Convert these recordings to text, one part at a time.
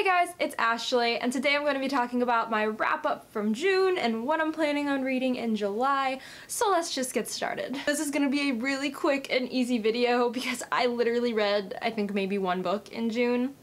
guys, it's Ashley, and today I'm going to be talking about my wrap-up from June and what I'm planning on reading in July, so let's just get started. This is going to be a really quick and easy video because I literally read, I think, maybe one book in June.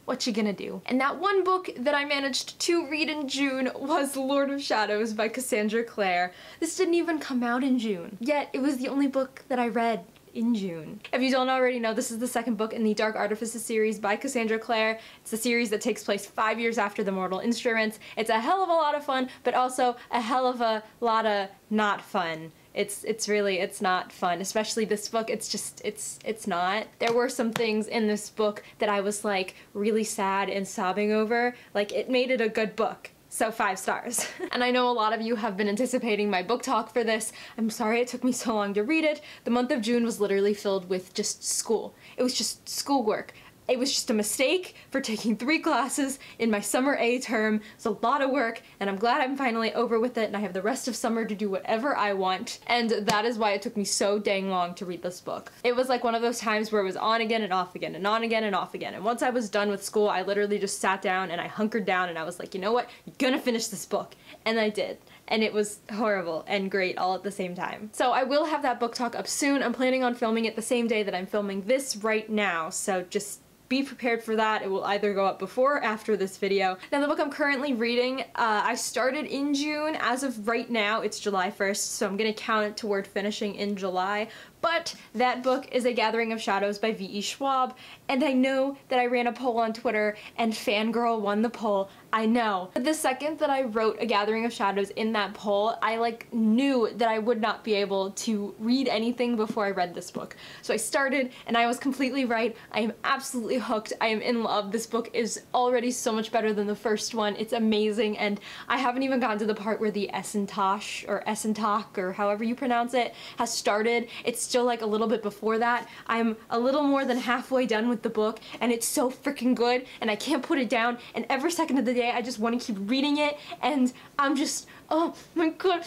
What you gonna do? And that one book that I managed to read in June was Lord of Shadows by Cassandra Clare. This didn't even come out in June, yet it was the only book that I read in June. If you don't already know, this is the second book in the Dark Artifices series by Cassandra Clare. It's a series that takes place 5 years after The Mortal Instruments. It's a hell of a lot of fun, but also a hell of a lot of not fun. It's not fun, especially this book. It's not. There were some things in this book that I was like really sad and sobbing over. Like, it made it a good book. So 5 stars. And I know a lot of you have been anticipating my book talk for this. I'm sorry it took me so long to read it. The month of June was literally filled with just school. It was just schoolwork. It was just a mistake for taking 3 classes in my summer A term. It's a lot of work, and I'm glad I'm finally over with it and I have the rest of summer to do whatever I want. And that is why it took me so dang long to read this book. It was like one of those times where it was on again and off again and on again and off again. And once I was done with school, I literally just sat down and I hunkered down and I was like, you know what? You're gonna finish this book. And I did. And it was horrible and great all at the same time. So I will have that book talk up soon. I'm planning on filming it the same day that I'm filming this right now. So just be prepared for that. It will either go up before or after this video. Now, the book I'm currently reading, I started in June. As of right now, it's July 1st, so I'm gonna count it toward finishing in July. But that book is A Gathering of Shadows by V.E. Schwab, and I know that I ran a poll on Twitter and Fangirl won the poll. I know. But the second that I wrote A Gathering of Shadows in that poll, I like knew that I would not be able to read anything before I read this book. So I started and I was completely right. I am absolutely hooked. I am in love. This book is already so much better than the first one. It's amazing, and I haven't even gotten to the part where the Essentosh or Essentok or however you pronounce it has started. It's still like a little bit before that. I'm a little more than halfway done with the book, and it's so freaking good, and I can't put it down, and every second of the day I just want to keep reading it, and I'm just, oh my god,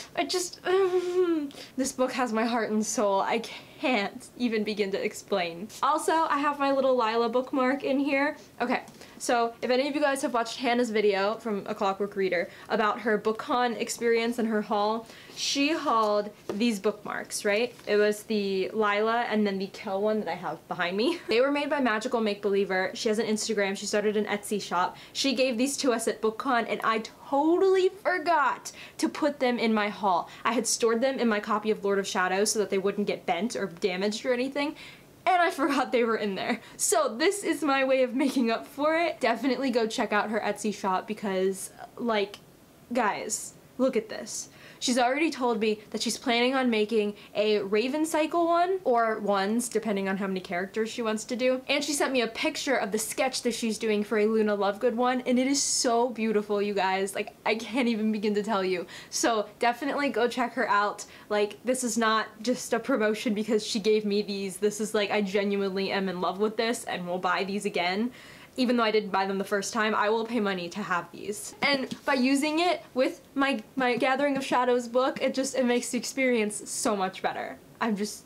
this book has my heart and soul. I can't even begin to explain. Also, I have my little Lila bookmark in here. Okay, so if any of you guys have watched Hannah's video from A Clockwork Reader about her BookCon experience and her haul, she hauled these bookmarks, right? It was the Lila and then the Kel one that I have behind me. They were made by Magical Make Believer. She has an Instagram. She started an Etsy shop. She gave these to us at BookCon, and I totally forgot to put them in my haul. I had stored them in my copy of Lord of Shadows so that they wouldn't get bent or damaged or anything, and I forgot they were in there. So this is my way of making up for it. Definitely go check out her Etsy shop because, like, guys, look at this. She's already told me that she's planning on making a Raven Cycle one, or ones, depending on how many characters she wants to do. And she sent me a picture of the sketch that she's doing for a Luna Lovegood one, and it is so beautiful, you guys. Like, I can't even begin to tell you. So definitely go check her out. Like, this is not just a promotion because she gave me these. This is like, I genuinely am in love with this and will buy these again. Even though I didn't buy them the first time, I will pay money to have these. And by using it with my Gathering of Shadows book, it makes the experience so much better. I'm just,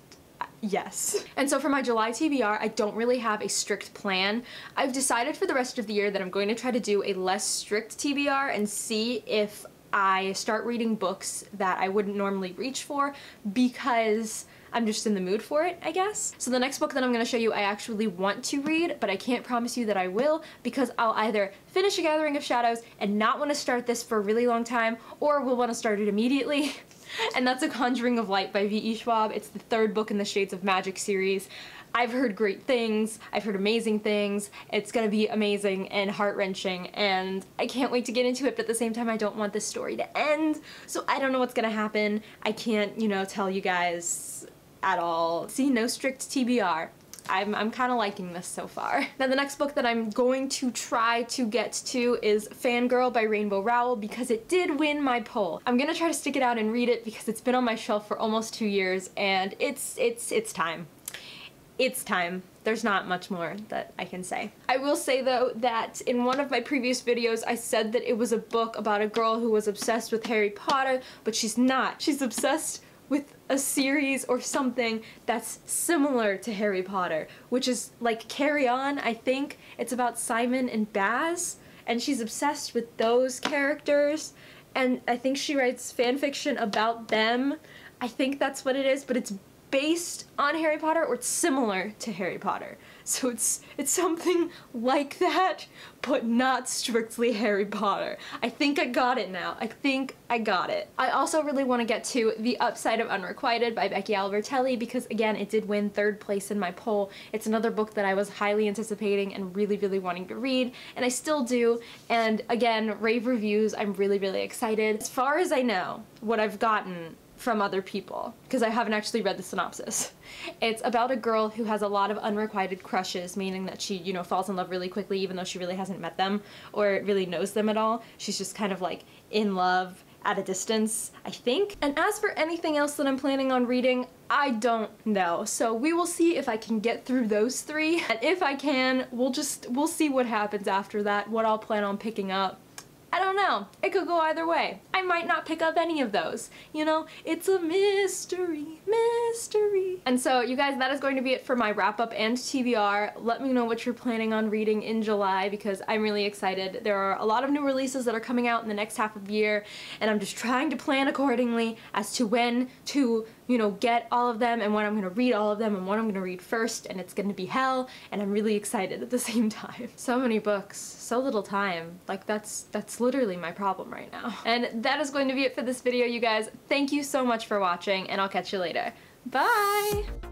yes. And so for my July TBR, I don't really have a strict plan. I've decided for the rest of the year that I'm going to try to do a less strict TBR and see if I start reading books that I wouldn't normally reach for because I'm just in the mood for it, I guess. So the next book that I'm going to show you I actually want to read, but I can't promise you that I will because I'll either finish A Gathering of Shadows and not want to start this for a really long time, or will want to start it immediately. And that's A Conjuring of Light by V.E. Schwab. It's the 3rd book in the Shades of Magic series. I've heard great things. I've heard amazing things. It's gonna be amazing and heart-wrenching, and I can't wait to get into it, but at the same time I don't want this story to end, so I don't know what's gonna happen. I can't, you know, tell you guys at all. See, no strict TBR. I'm kind of liking this so far. Now the next book that I'm going to try to get to is Fangirl by Rainbow Rowell because it did win my poll. I'm gonna try to stick it out and read it because it's been on my shelf for almost 2 years, and it's time. It's time. There's not much more that I can say. I will say though that in one of my previous videos I said that it was a book about a girl who was obsessed with Harry Potter, but she's not. She's obsessed with a series or something that's similar to Harry Potter, which is like Carry On, I think. It's about Simon and Baz, and she's obsessed with those characters, and I think she writes fan fiction about them. I think that's what it is, but it's based on Harry Potter, or it's similar to Harry Potter. So it's something like that, but not strictly Harry Potter. I think I got it now. I think I got it. I also really want to get to The Upside of Unrequited by Becky Albertelli because, again, it did win 3rd place in my poll. It's another book that I was highly anticipating and really, really wanting to read, and I still do. And again, rave reviews, I'm really, really excited. As far as I know, what I've gotten from other people, because I haven't actually read the synopsis. It's about a girl who has a lot of unrequited crushes, meaning that she, you know, falls in love really quickly even though she really hasn't met them or really knows them at all. She's just kind of like in love at a distance, I think. And as for anything else that I'm planning on reading, I don't know. So we will see if I can get through those 3. And if I can, we'll see what happens after that, what I'll plan on picking up. I don't know. It could go either way. I might not pick up any of those. You know, it's a mystery, mystery. And so, you guys, that is going to be it for my wrap-up and TBR. Let me know what you're planning on reading in July because I'm really excited. There are a lot of new releases that are coming out in the next half of the year, and I'm just trying to plan accordingly as to when to, you know, get all of them and when I'm gonna read all of them and when I'm gonna read first, and it's gonna be hell, and I'm really excited at the same time. So many books, so little time. Like, that's literally my problem right now. And that is going to be it for this video, you guys. Thank you so much for watching, and I'll catch you later. Bye!